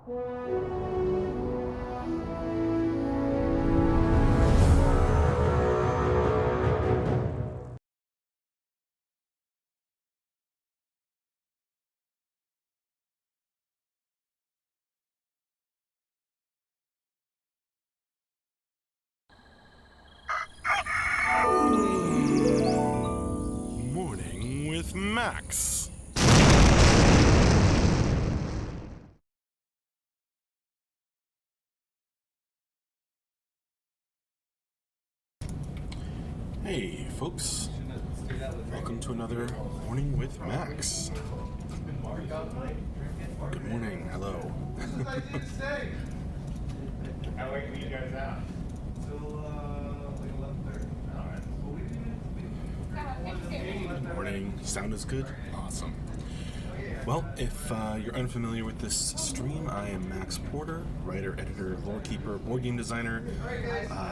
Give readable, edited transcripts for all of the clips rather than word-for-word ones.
Morning with Max. Hey, folks. Welcome to another Morning with Max. Good morning. Hello. How late are you guys out? Till like 11:30. Alright. Good morning. Sound is good? Awesome. Well, if you're unfamiliar with this stream, I am Max Porter, writer, editor, lorekeeper, board game designer,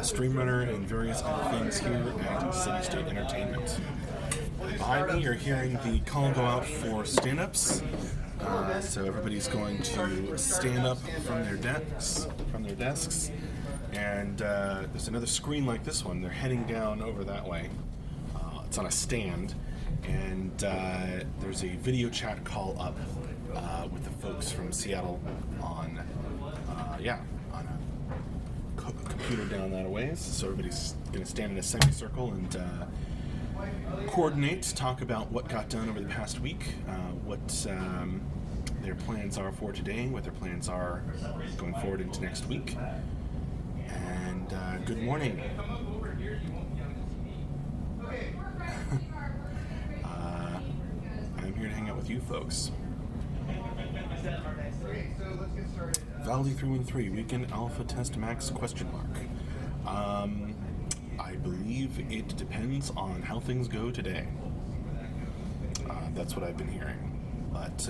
stream runner, and various other things here at City State Entertainment. Behind me, you're hearing the call go out for stand-ups. So everybody's going to stand up from their desks, and there's another screen like this one. They're heading down over that way. It's on a stand, and there's a video chat call up with the folks from Seattle on a computer down that a ways. So everybody's going to stand in a semicircle and coordinate, talk about what got done over the past week, what their plans are for today, what their plans are going forward into next week. And good morning. I'm here to hang out with you folks. Valley 313 Weekend Alpha Test Max ? I believe it depends on how things go today. That's what I've been hearing. But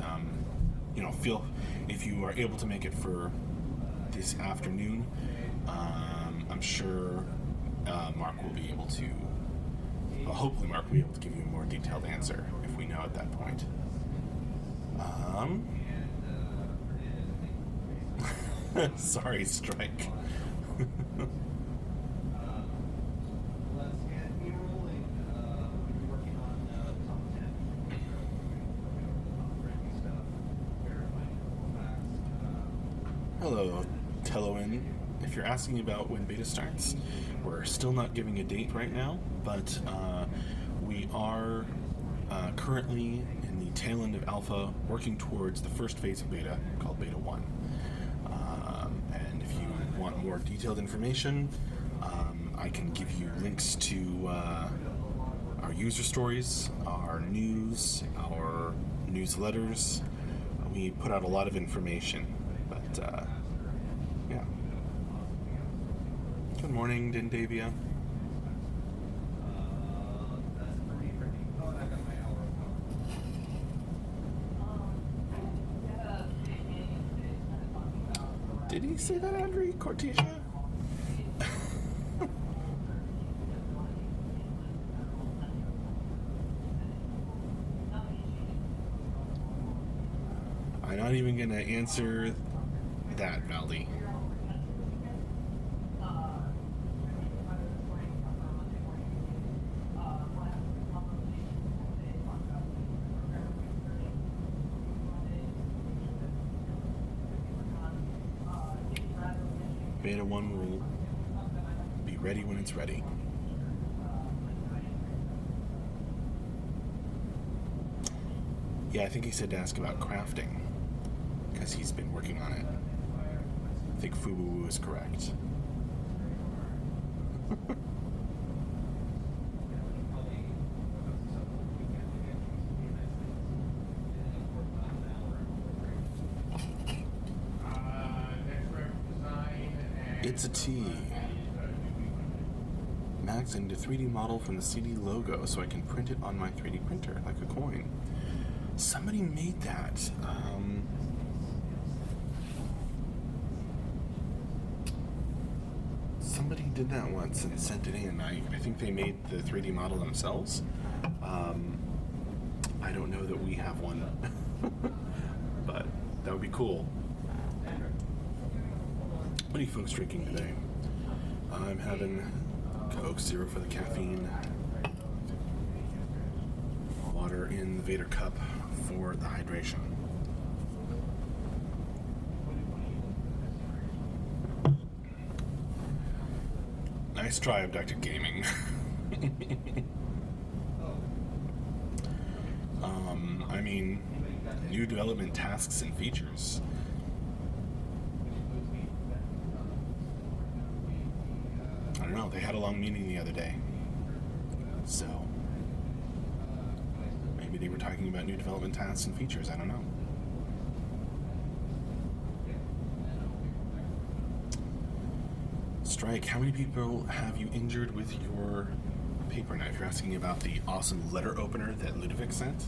feel if you are able to make it for this afternoon, I'm sure Mark will be able to. Hopefully, Mark will be able to give you a more detailed answer if we know at that point. Sorry, Strike. Hello, Teloin. If you're asking about when beta starts, we're still not giving a date right now, but we are currently in the tail end of alpha, working towards the first phase of beta, called Beta 1. And if you want more detailed information, I can give you links to our user stories, our news, our newsletters. We put out a lot of information, but yeah. Good morning, Dindavia. Did he say that, Andre Cortesia? I'm not even going to answer that, Valdi. Beta 1 will be ready when it's ready. Yeah, I think he said to ask about crafting, because he's been working on it. I think Fubu is correct. It's a T. Max into 3D model from the CD logo so I can print it on my 3D printer like a coin. Somebody made that. Somebody did that once and sent it in. I think they made the 3D model themselves. I don't know that we have one, but that would be cool. What are you folks drinking today? I'm having Coke Zero for the caffeine, water in the Vader cup for the hydration. Nice try, Abducted Gaming. I mean, new development tasks and features. I don't know, they had a long meeting the other day. So, maybe they were talking about new development tasks and features, I don't know. Strike, how many people have you injured with your paper knife? You're asking about the awesome letter opener that Ludovic sent?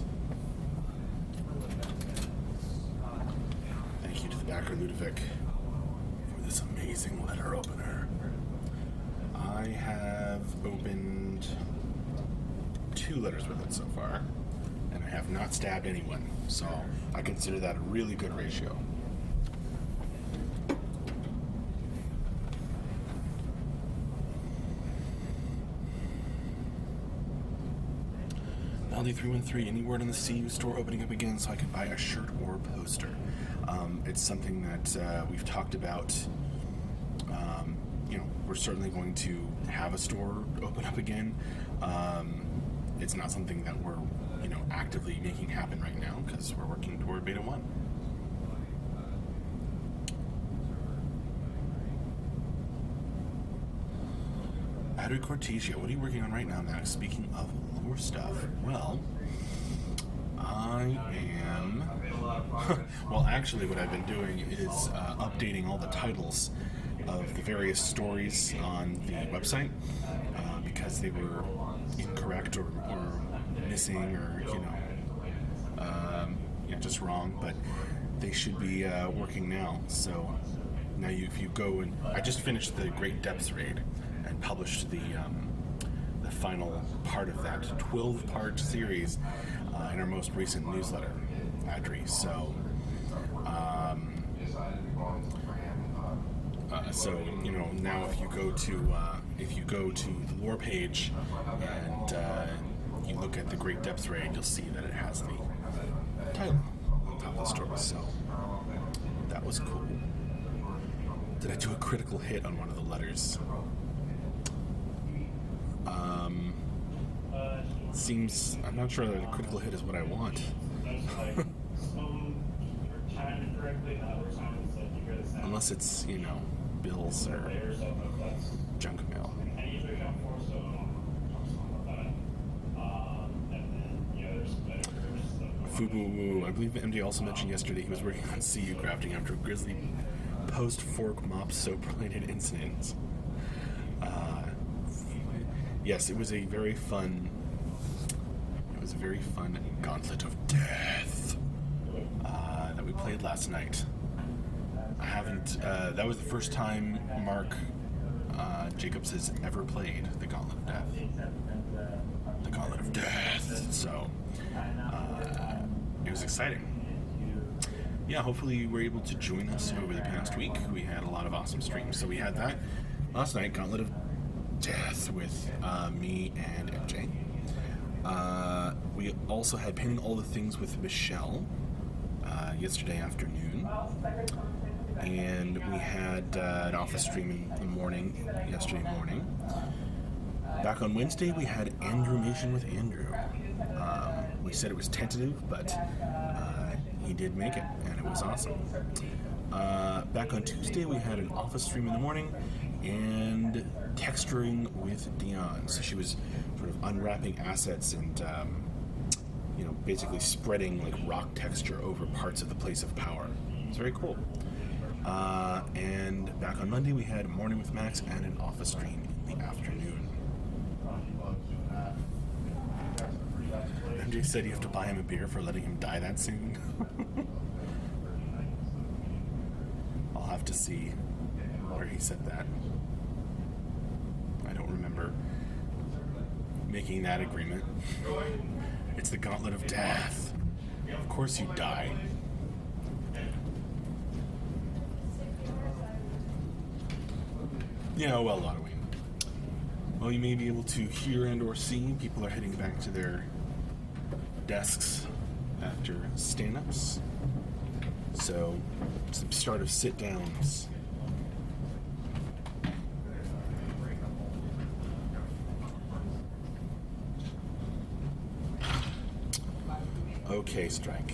Thank you to the backer, Ludovic, for this amazing letter opener. I have opened 2 letters with it so far, and I have not stabbed anyone, so I consider that a really good ratio. LD313, any word on the CU store opening up again so I can buy a shirt or a poster? It's something that we've talked about. We're certainly going to have a store open up again. It's not something that we're, actively making happen right now because we're working toward Beta 1. Battery Cortesia, what are you working on right now, Max? Speaking of lore stuff, well, I am... well, actually what I've been doing is updating all the titles of the various stories on the website because they were incorrect or missing or, just wrong, but they should be working now. So now if you go and... I just finished the Great Depths raid and published the final part of that 12-part series in our most recent newsletter, Adri. So, now if you go to the lore page and you look at the Great Depths raid, you'll see that it has the title on top of the story. So that was cool. Did I do a critical hit on one of the letters? Seems... I'm not sure that a critical hit is what I want. Unless it's, bills or junk mail. Fubu, I believe MD also mentioned yesterday he was working on CU crafting after a grisly post-fork mop soap-related incident. Yes, it was a very fun Gauntlet of Death that we played last night. I haven't, that was the first time Mark Jacobs has ever played the Gauntlet of Death. The Gauntlet of Death, so it was exciting. Yeah, hopefully you were able to join us over the past week. We had a lot of awesome streams. So we had that last night, Gauntlet of Death with me and MJ. We also had Painting All the Things with Michelle yesterday afternoon. And we had an office stream in the morning, yesterday morning. Back on Wednesday, we had Andrew-mation with Andrew. We said it was tentative, but he did make it, and it was awesome. Back on Tuesday, we had an office stream in the morning, and texturing with Dion. So she was sort of unwrapping assets and, basically spreading like rock texture over parts of the place of power. It's very cool. And back on Monday, we had Morning with Max and an office stream in the afternoon. MJ said you have to buy him a beer for letting him die that soon. I'll have to see where he said that. I don't remember making that agreement. It's the Gauntlet of Death. Of course you die. Yeah, well, Halloween. Well, you may be able to hear and or see people are heading back to their desks after stand-ups. So, some start of sit-downs. Okay, Strike.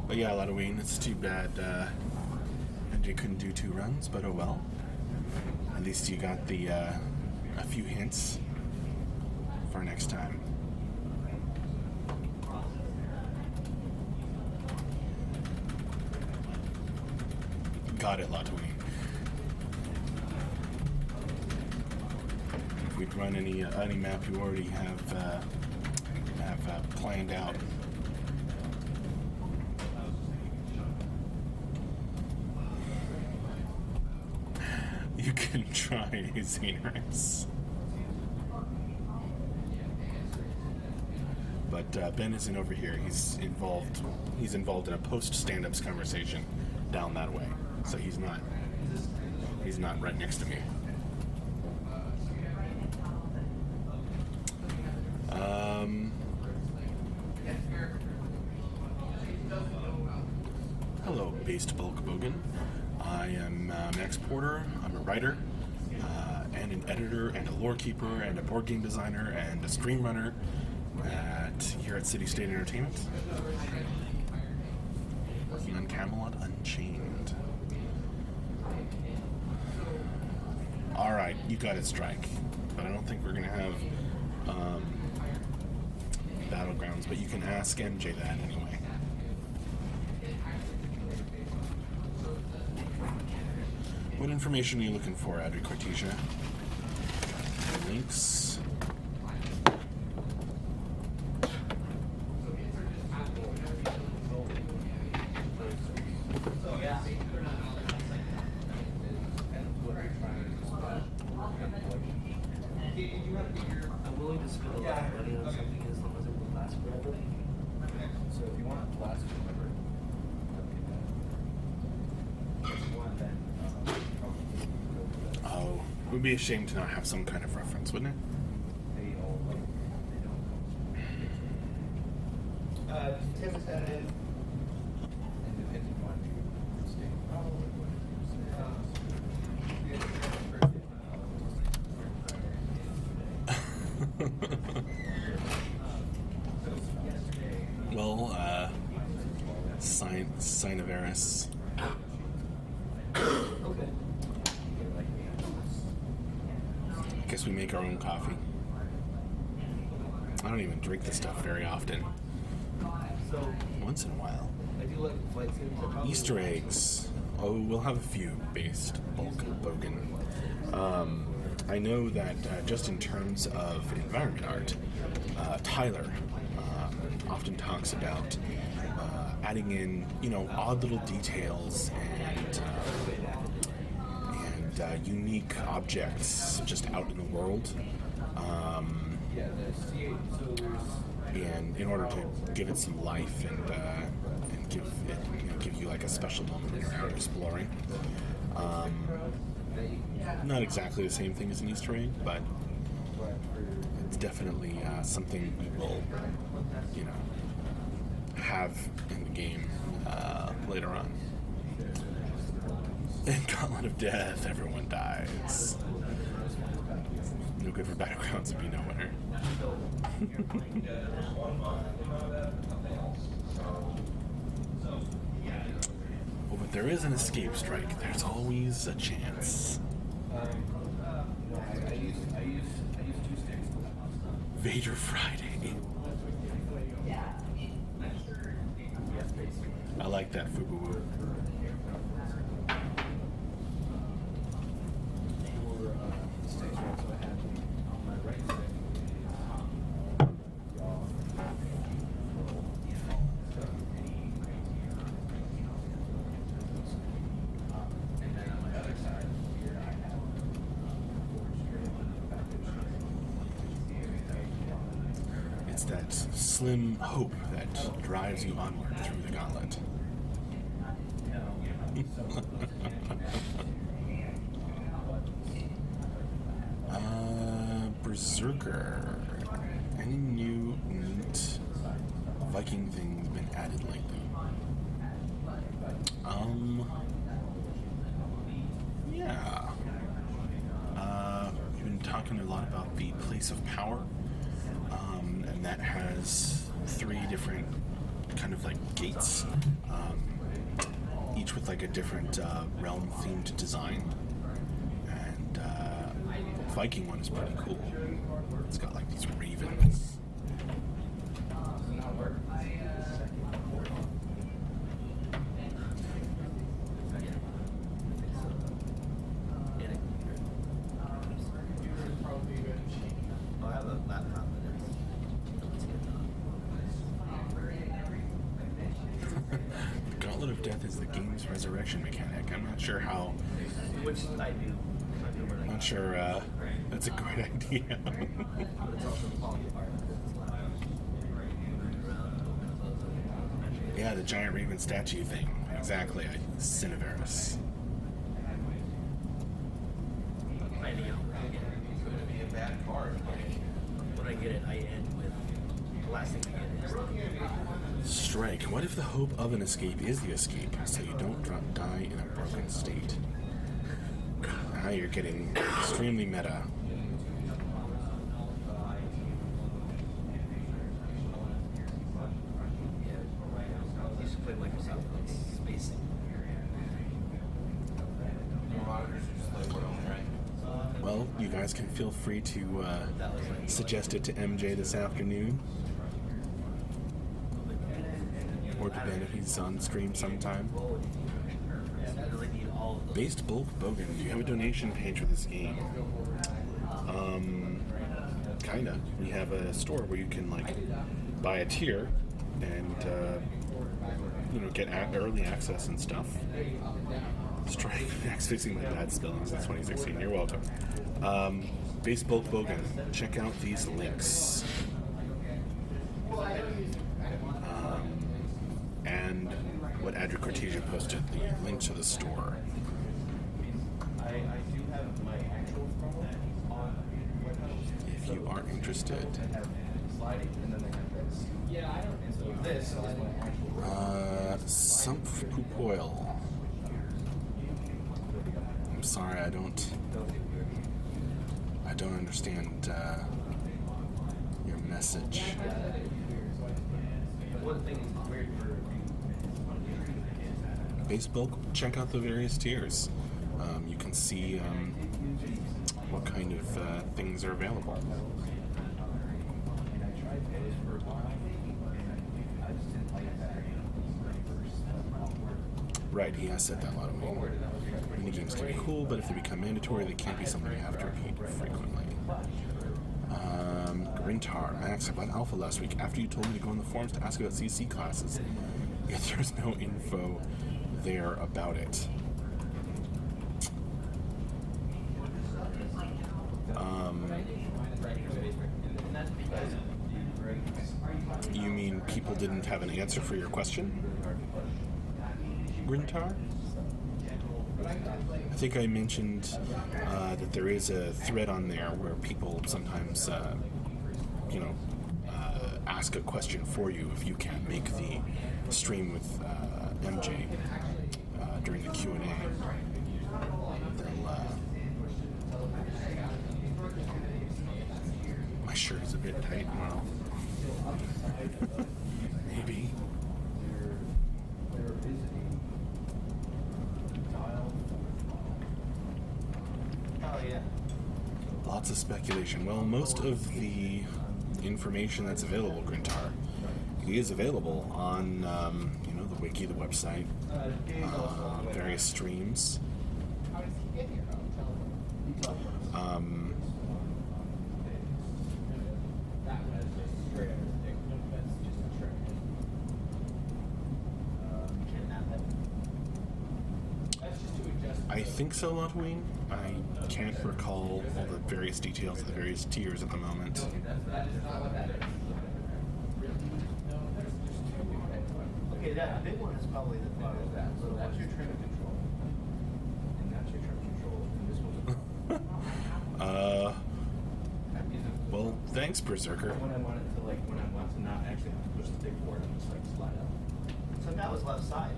But yeah, Halloween, it's too bad MJ couldn't do 2 runs, but oh well. At least you got the a few hints for next time. Got it, Latwin. If we'd run any map you already have planned out. You can try a Xenorix. But Ben isn't over here. He's involved in a post stand-ups conversation down that way. So he's not right next to me. Hello, Based Bulk Bogan. I am Max Porter. I'm a writer and an editor and a lore keeper and a board game designer and a stream runner here at City State Entertainment. Working on Camelot Unchained. Alright, you got it, Strike. But I don't think we're going to have Battlegrounds, but you can ask MJ that anyway. What information are you looking for, Adri Cortesia? Links. I'm willing to spend a lot of money on something as long as it will last forever. So if you want it to last forever, Oh, it would be a shame to not have some kind of reference, wouldn't it? Tim is that in? Well, Sinovaris. Okay. I guess we make our own coffee. I don't even drink this stuff very often. So Once in a while. I do like flight sims. Easter eggs. Oh, we'll have a few based bulk bogan. I know that just in terms of environment art, Tyler often talks about adding in, odd little details and unique objects just out in the world. And in order to give it some life and give you like a special moment when you're out exploring. Not exactly the same thing as an Easter egg, but it's definitely something we will, have in the game later on. In Gauntlet of Death, everyone dies. No good for Battlegrounds would be no winner. Oh, but there is an escape strike. There's always a chance. I use 2 sticks. Vader Friday. I like that, Fubu. that slim hope that drives you onward through the gauntlet. Berserker. Any new neat Viking things been added lately? Yeah. We've been talking a lot about the Place of Power, and that has 3 different kind of like gates, each with like a different realm-themed design. And the Viking one is pretty cool. It's got like these ravens. I have a laptop Gauntlet of Death is the game's resurrection mechanic. I'm not sure how. which I do. Not sure that's a great idea. But it's also falling apart because it's loud. Yeah, the giant raven statue thing. Exactly. Cineverus. I know. It's going to be a bad card. When I get it, I end with the last thing I get is Strike. What if the hope of an escape is the escape, so you don't die in a broken state? Now you're getting extremely meta. I used to play Microsoft Space. Your monitors are just like what else, right? Well, you guys can feel free to suggest it to MJ this afternoon. Or to Ben if he's on stream sometime. I really need all of those. Based Bulk Bogan, do you have a donation page for this game? Kinda. We have a store where you can like buy a tier and get early access and stuff. Strike Max fixing my bad spelling since 2016. You're welcome. Based Bulk Bogan, check out these links. And what Adric Cortesia posted, the link to the store. I do have my actual promo on If you are interested. sliding, and then they have this. Yeah, I don't. And so this is my actual. Sumph Pupoil. I'm sorry, I don't understand your message. One thing is weird for Base bulk, check out the various tiers. You can see what kind of things are available. Right, he has said that a lot of minigames can be cool, but if they become mandatory, they can't be something you have to repeat frequently. Grintar, Max, I bought Alpha last week after you told me to go on the forums to ask about CC classes. Yet there's no info there about it. You mean people didn't have an answer for your question? Grintar? I think I mentioned that there is a thread on there where people sometimes, ask a question for you if you can't make the stream with MJ during the Q&A. My shirt is a bit tight. Well, maybe. Oh yeah. Lots of speculation. Well, most of the information that's available, Grintar, is available on, the wiki, the website, various streams. I think so, Lotween. I can't recall all the various details of the various tiers at the moment. Yeah, the big one is probably the That is that. So that's your trim control. And that's your trim control. And this one's Well, thanks, Berserker. when I wanted to not actually have to push the big board and just like slide up. So that was left side.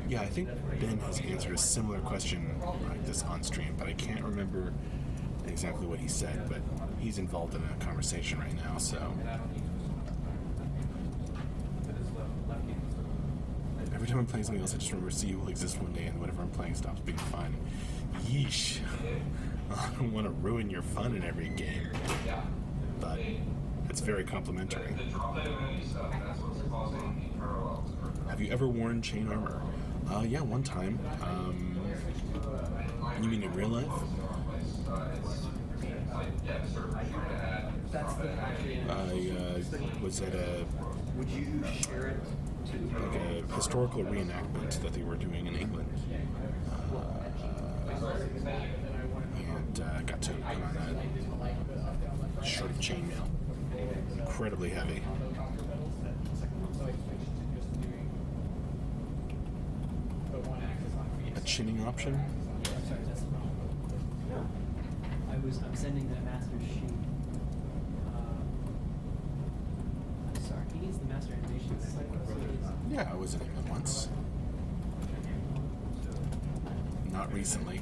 Yeah, I think Ben has answered a similar question like this on stream, but I can't remember exactly what he said, but he's involved in a conversation right now, so. And I don't need to. But it's left hand. Every time I'm playing something else, I just remember C will exist one day and whatever I'm playing stops being fun. Yeesh. I don't want to ruin your fun in every game, but it's very complimentary. Have you ever worn chain armor? Yeah, one time. You mean in real life? I was at a Would you share it to like a historical reenactment that they were doing in England, and got to put on that short chainmail. Incredibly heavy. A chinning option? I'm sending the master sheet. I'm sorry, he needs the master animation. Yeah, I was in England once. Not recently.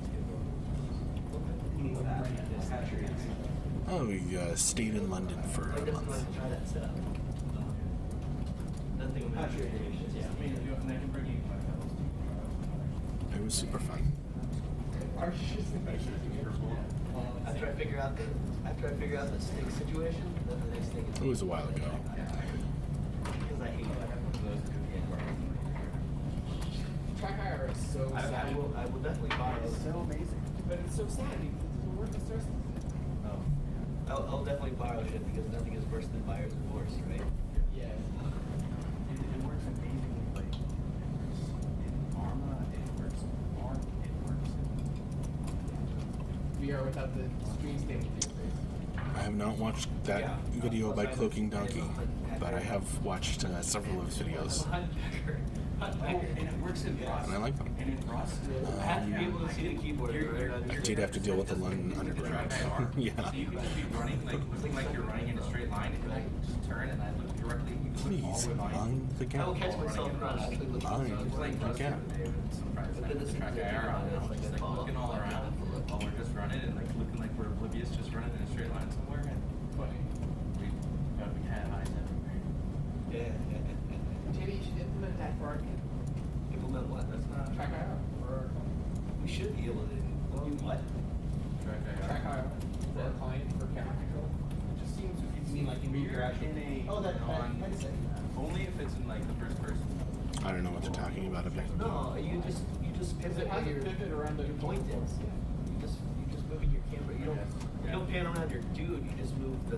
Oh, we stayed in London for a month. try that setup. Nothing about your animations. Yeah, I mean, and I can bring you my pedals too. It was super fun. After I figure out the stick situation, then the next thing is It was a while ago. because I hate it. Track IR is so sad. I will definitely buy it. It's so amazing. But it's so sad because it doesn't work as Thursday. Oh. I'll definitely borrow shit because nothing is worse than buyer's remorse, right? Yeah. It works amazingly, like, in Arma, it works in ARM, it works in... VR without the screen staying with you. I have not watched that video by Cloaking Donkey, but I have watched several of his videos, And it works in Rust. and I like them. And in Rust, I have to be able to see the keyboard. I did have to deal with the London Underground. Yeah. So you could just be running, like, looking like you're running in a straight line, and like, just turn, and I look directly, you can look all Please, the way behind. mind the I gap. will catch myself actually looking Mind at It's like the Rust gap. the other day, but sometimes I put the track IR on, and I'm just like looking all around while we're just running, and like looking like we're oblivious, just running in a straight line somewhere, and Funny. we had highs everywhere. Yeah. Maybe you should implement that for our game. Implement what? That's not. Track IR. Or We should be able to do what? Track track IR. IR for our client for camera control. It just seems You mean like in weird interaction? in a Oh, that non, headset. only if it's in like the first person. I don't know what they're talking about up there. No, you just Because pivot it has a your pivot around the point control is. points. You just moving your camera. You don't pan around your dude. You just move the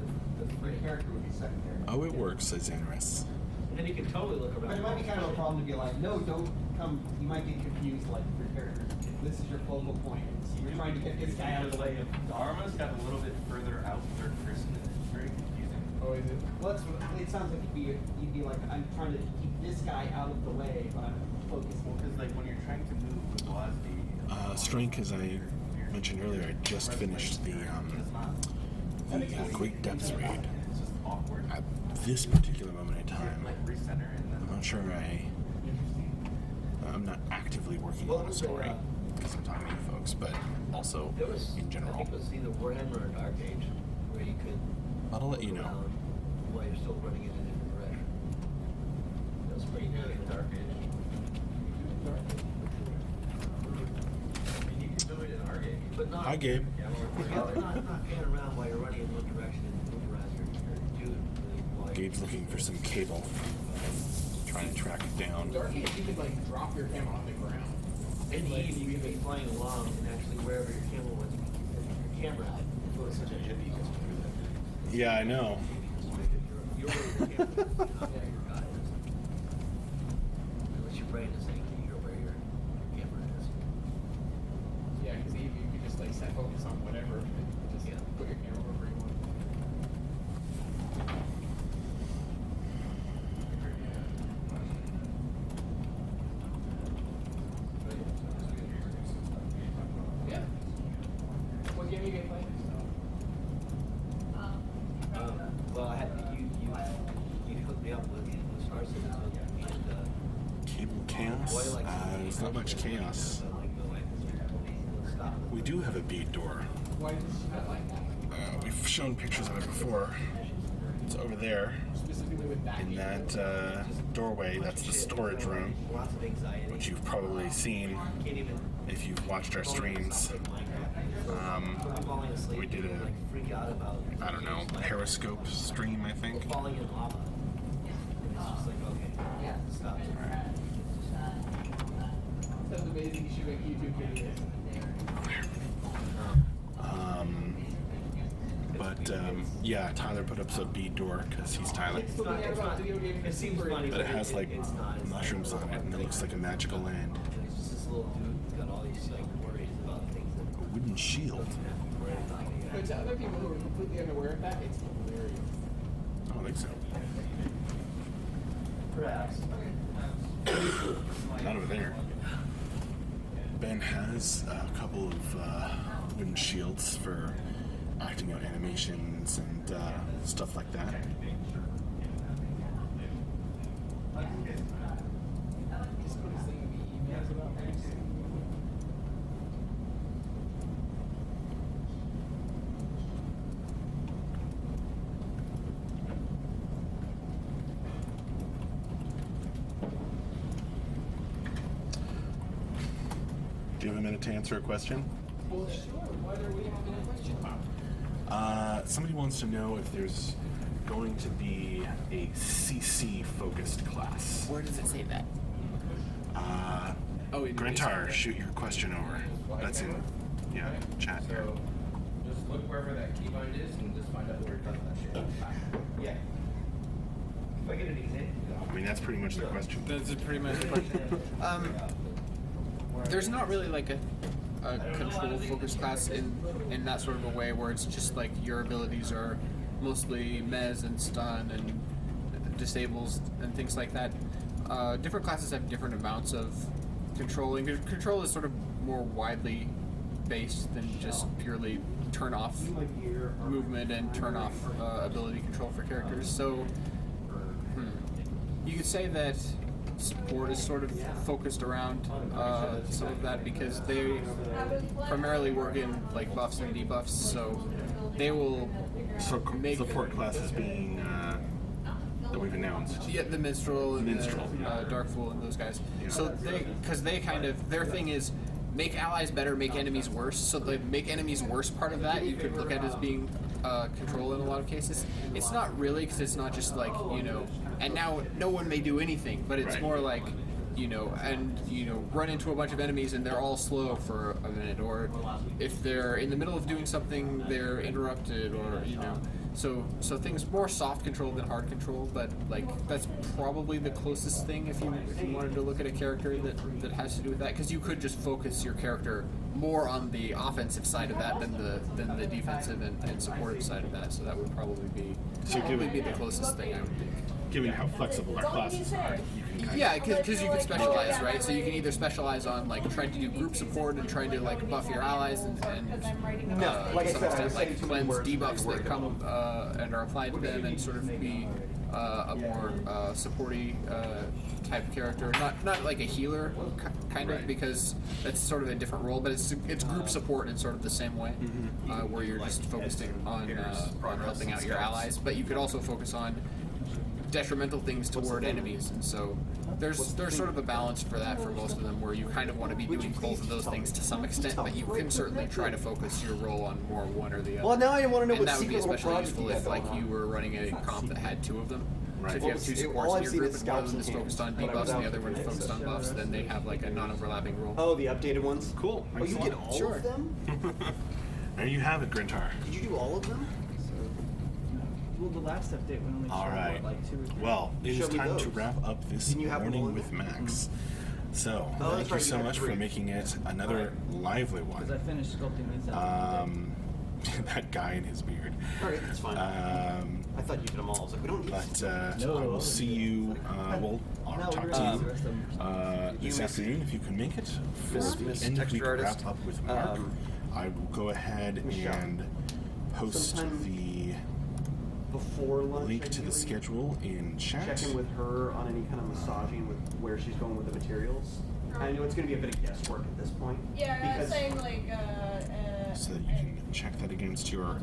frame. Character would be secondary. Oh, it works, says Xanarus. And then you can totally look around. But it might be kind of a problem to be like, no, don't come. You might get confused, like your character. This is your focal point. So you're trying to get this guy out of the way of. The Arma's got a little bit further out third person, and it's very confusing. Oh, is it? Well, that's what it sounds like. You'd be like, I'm trying to keep this guy out of the way, but I'm focused. Well, because like when you're trying to move with velocity. Strength, as I mentioned earlier, I just finished the Great Depths raid. It's just awkward. At this particular moment in time, Like recenter and then. I'm not sure I'm not actively working on a story because I'm talking to you folks, but also There was, in I general. think it was either Warhammer or Dark Age, where you could. But I'll let you know. around while you're still running in a different direction. That was pretty good. Dark Age. I mean, you can do it in our game. But not. Hi, Gabe. Yeah, Not pan around while you're running in one direction and move around your dude. While you're- Gabe's looking for some cable, trying to track it down. Dark Age, you could like drop your camera off the ground. In Eve, you can be flying along and actually wherever your camera was, you can keep your camera out. It's such a hippie history that. Yeah, I know. You're where your camera is, not where your guy is. Unless your brain is saying you're where your camera is. Yeah, because Eve, you could just like set focus on whatever and just Yeah. put your camera wherever you want. game you get playing? Well, I had you hooked me up with Star Citizen and Cable chaos? There's not much chaos. We do have a bead door. Why does she not like that? We've shown pictures of it before. It's over there Specifically with that in game? that doorway. That's the storage room, Lots of anxiety. which you've probably seen Can't even if you've watched our streams. falling asleep. We did a, like freak out about. I don't know, Periscope stream, I think. Falling in lava. It's just like okay, stop. Sounds amazing. You should make YouTube videos. Yeah, Tyler put up some bead door because he's Tyler. It's not about video games. It seems funny, But it has like it's not. It's mushrooms on it and it looks like a magical land. It's just this little dude who's got all these like worries about things that A wooden shield. worry about. But to other people who are completely unaware of that, it's hilarious. I don't think so. Perhaps. Not over there. Ben has a couple of wooden shields for acting out animations and stuff like that. Just put a thing in the emails about things. Do you have a minute to answer a question? Well, sure. What are we having a question about? Somebody wants to know if there's going to be a CC focused class. Where does it say that? Oh, in Grintar, shoot your question over. That's in, chat here. So just look wherever that keybind is and just find out where it does that shit. Yeah. If I get an example. I mean, that's pretty much the question. That's pretty much the question. There's not really like a control focus class in that sort of a way where it's just like your abilities are mostly mez and stun and disables and things like that. Different classes have different amounts of controlling. Control is sort of more widely based than just purely turn off movement and turn off ability control for characters. So you could say that support is sort of focused around some of that because they primarily work in like buffs and debuffs, so they will So make support classes being that we've announced. the minstrel and Minstrel, the yeah. dark fool and those guys. Yeah. So they kind of their thing is make allies better, make enemies worse. So the make enemies worse part of that you could look at as being control in a lot of cases. It's not really because it's not just like and now no one may do anything, but it's Right. more like run into a bunch of enemies and they're all slow for a minute, or if they're in the middle of doing something they're interrupted, or so things more soft control than hard control, but like that's probably the closest thing if you wanted to look at a character that has to do with that, because you could just focus your character more on the offensive side of that than the defensive and supportive side of that, so that would probably be the closest thing I would think. Given how flexible our classes are, you can kind Yeah, because you can specialize, right? So you can either specialize on like trying to do group support and trying to like buff your allies and like I to some said, I extent was saying like too many cleanse words, debuffs worried that come and are applied to them, and sort of be a more supporty type character. Not like a healer kind of, Right. because that's sort of a different role, but it's group support in sort of the same way, where you're just focusing on helping out your allies, but you could also focus on detrimental things toward enemies, and so there's sort of a balance for that for most of them, where you kind of want to be doing both of those things to some extent, but you can certainly try to focus your role on more one or the other. Well, now I want to know and what that would be secret little especially project useful you if got like going you on. were running a comp that had two of them. Right. So if you have two All supports in I've your seen group is and one of scouts them and is focused on cans, but I debuffs was and out the other for one is the focused on exercise. buffs, then they have like a non-overlapping role. Oh, the updated ones? Cool. Oh, you get all Sure. of them? There you have it, Grintar. Did you do all of them? Well, the last update when only All showed, right. like 2 or 3. Well, it Show is me time to those. wrap up this Didn't you have them all morning in with there? Max. So, Oh, thank that's you right, so you had much for 3. making it another lively Because I one. finished sculpting these out. That guy in his beard. Alright, that's fine. I thought you did them all. I was like, we don't need But No, I will see you. I'll No, talk we're to gonna you see the rest of this afternoon if you can make it for Miss the end of week Texture Artist. wrap up with Mark. I will go ahead Michelle. and post Sometime the Before lunch, link to the ideally, schedule in chat. check in with her on any kind of massaging with where she's going with the materials. I know it's going to be a bit of guesswork at this point. Yeah, I was because saying like So that you can check that against your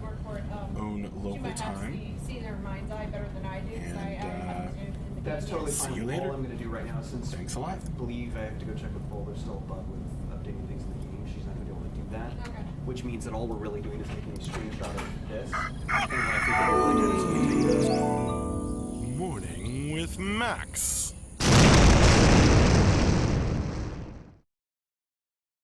own she local might have time. see their mind's eye better than I do. 'Cause I And, haven't Zoomed in the that's game totally yet. See fine. you later. All I'm going to do right now, since Thanks a lot. I believe I have to go check with Bull, there's still a bug with updating things in the game. She's not going to be able to do that. Okay. Which means that all we're really doing is taking a screenshot of this. And what I think we're really doing is we take those. Morning with Max.